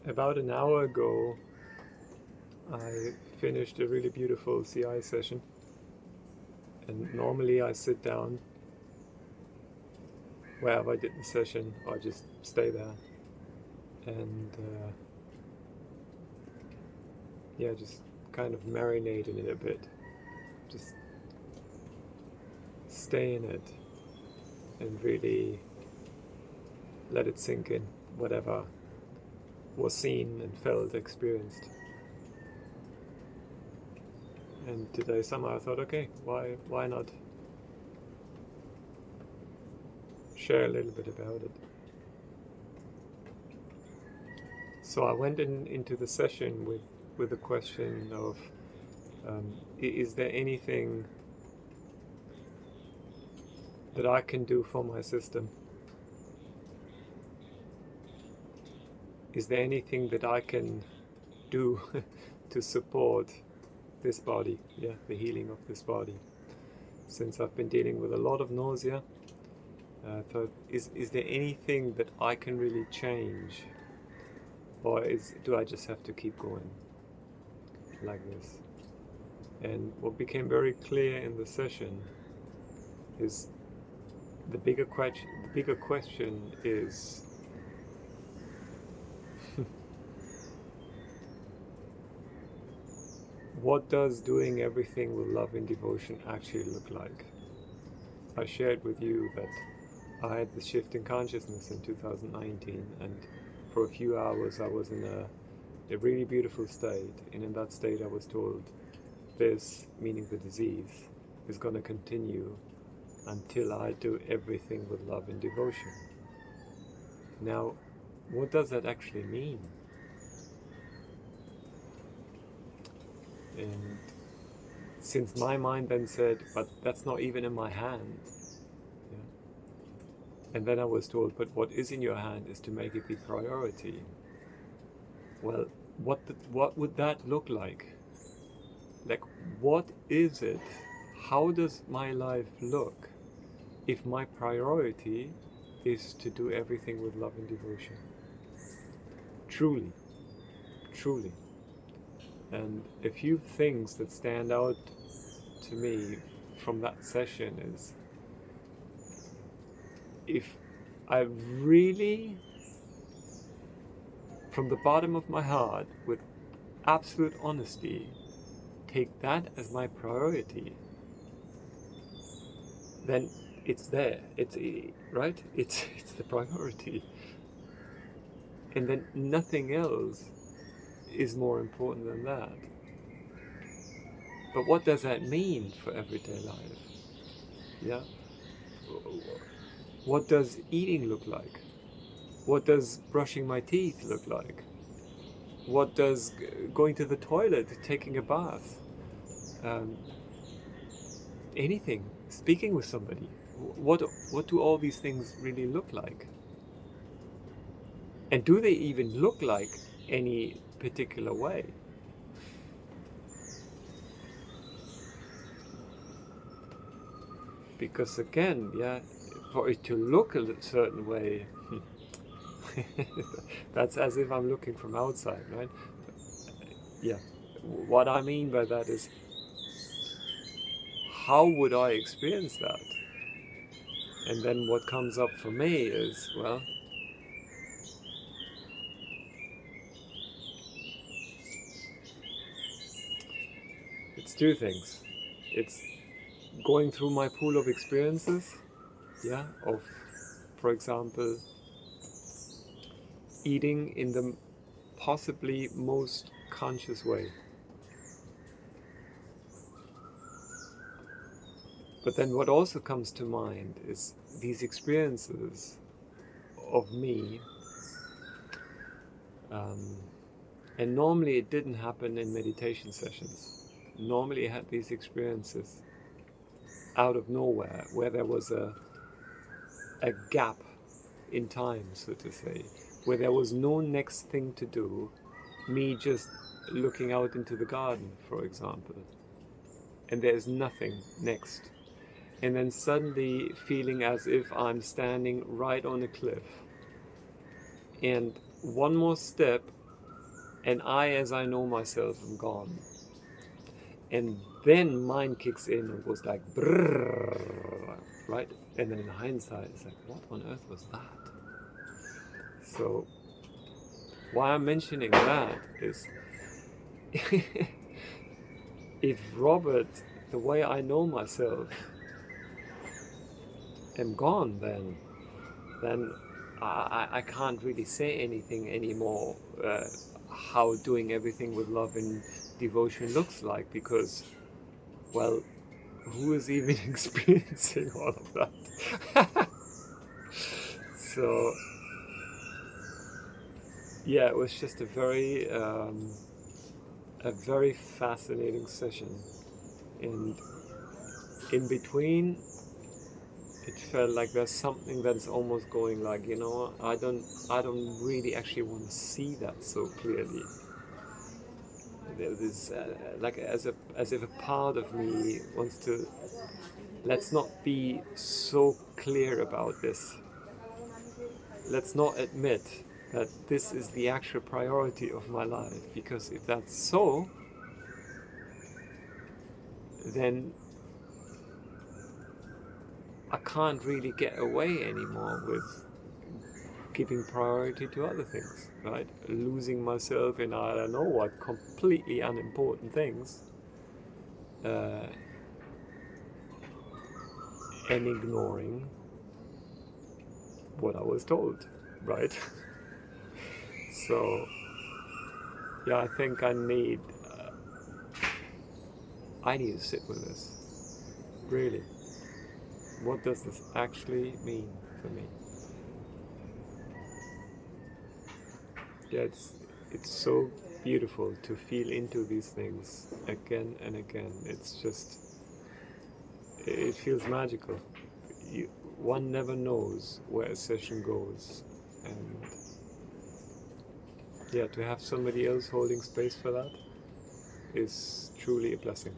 About an hour ago, I finished a really beautiful CI session, and normally I sit down wherever I did the session, or just stay there and yeah, just kind of marinate in it a bit, just stay in it and really let it sink in, whatever was seen and felt, experienced. And today somehow I thought, okay, why not share a little bit about it? So I went into the session with the question of, is there anything that I can do for my system? Is there anything that I can do to support this body, the healing of this body? Since I've been dealing with a lot of nausea, I thought, is there anything that I can really change? Or do I just have to keep going like this? And what became very clear in the session is the bigger question is, what does doing everything with love and devotion actually look like? I shared with you that I had the shift in consciousness in 2019, and for a few hours I was in a really beautiful state, and in that state I was told this, meaning the disease, is going to continue until I do everything with love and devotion. Now, what does that actually mean? And since my mind then said, but that's not even in my hand. Yeah? And then I was told, but what is in your hand is to make it the priority. Well, what would that look like? Like, what is it? How does my life look if my priority is to do everything with love and devotion? Truly, truly. And a few things that stand out to me from that session is, if I really, from the bottom of my heart, with absolute honesty, take that as my priority, then it's there. It's right. It's the priority, and then nothing else is more important than that. But what does that mean for everyday life? Yeah. What does eating look like? What does brushing my teeth look like? What does going to the toilet, taking a bath, um, anything, speaking with somebody? What do all these things really look like? And do they even look like any particular way? Because again, for it to look a certain way, that's as if I'm looking from outside, right? Yeah. What I mean by that is, how would I experience that? And then what comes up for me is, well, it's two things. It's going through my pool of experiences, of, for example, eating in the possibly most conscious way. But then what also comes to mind is these experiences of me, and normally it didn't happen in meditation sessions. Normally I had these experiences out of nowhere, where there was a gap in time, so to say, where there was no next thing to do, me just looking out into the garden, for example, and there's nothing next. And then suddenly feeling as if I'm standing right on a cliff. And one more step and I, as I know myself, am gone. And then mine kicks in and goes like, brrrr, right? And then in hindsight, it's like, what on earth was that? So why I'm mentioning that is, if Robert, the way I know myself, am gone, then I can't really say anything anymore how doing everything with love and devotion looks like, because, well, who is even experiencing all of that? So yeah, it was just a very fascinating session, and in between it felt like there's something that's almost going like, I don't really actually want to see that so clearly. There is like as if a part of me wants to, let's not be so clear about this. Let's not admit that this is the actual priority of my life, because if that's so, then I can't really get away anymore with giving priority to other things, right? Losing myself in I don't know what completely unimportant things, uh, and ignoring what I was told, right? So yeah, I think I need to sit with this. Really, what does this actually mean for me? Yeah, it's so beautiful to feel into these things again and again. It's just, it feels magical. You, one never knows where a session goes, and yeah, to have somebody else holding space for that is truly a blessing.